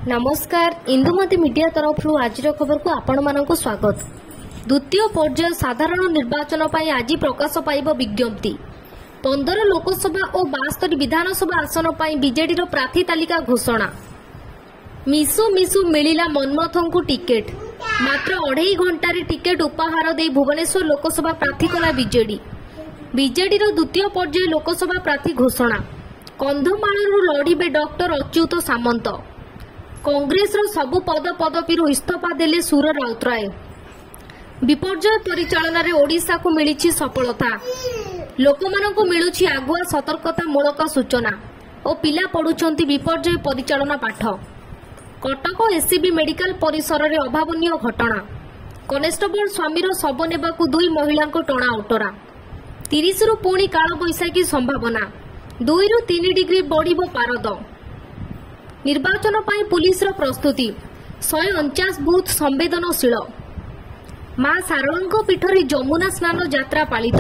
नमस्कार इंदुमती मीडिया तरफ आज खबर को आपण मानक स्वागत। द्वितीय पर्याय साधारण निर्वाचन पर आज प्रकाश पाइब विज्ञप्ति। 15 लोकसभा और 72 विधानसभा आसन पर बीजेडी प्रार्थी तालिका घोषणा। मिसु मिसु मिलिला मनमोहन को टिकेट। मात्र 2.5 घंटार टिकेट उपहार दे भुवनेश्वर लोकसभा प्रार्थी कला बीजेडी। बीजेडी द्वितीय पर्याय लोकसभा प्रार्थी घोषणा। कंधमालू लड़िबे डॉक्टर अच्युत सामंत। कांग्रेस सबु पद पदवी इस्तीफा देले सुर राउतराय। विपर्यय परिचालन में ओडिशा को मिली सफलता। लोकमानंकु मिलुछि आगुआ सतर्कता मूलक सूचना और पिला पढ़ुछंती विपर्यय परिचालन पाठ। कटक एससीबी मेडिकल परिसर में अभावनीय घटना। कनेस्टेबल स्वामीर शव नेबाकु 2 महिला टणा उटरा। 30 रु पुणी काल बैशाखी संभावना। 2 रु 3 डिग्री बढ़िबो पारद। निर्वाचन पाई पुलिस प्रस्तुति। 149 बूथ संवेदनशील। मां शारदांक पीठरे जमुना स्नान यात्रा पालित।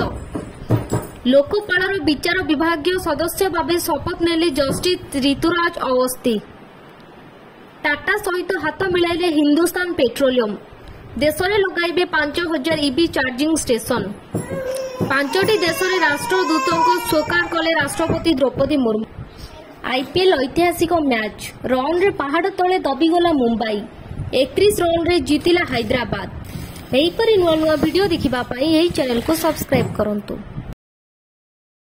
लोकपाल विचार विभागीय सदस्य भावे शपथ नेले जस्टिस ऋतुराज अवस्थी। टाटा सहित हाथ मिलाइले हिंदुस्तान पेट्रोलियम। देश में लगाइबे 5000 ईवी चार्जिंग स्टेशन। 5टी देश में राष्ट्रदूतों को स्वीकार कले राष्ट्रपति द्रौपदी मुर्मू। आईपीएल ऐतिहासिक मैच। रन रे पहाड़ तले दबिगला मुंबई। 31 रन रे जीतिला हैदराबाद। एहीपरि नुआ नुआ वीडियो देखिबा पई एही चैनल को सब्सक्राइब करंतु।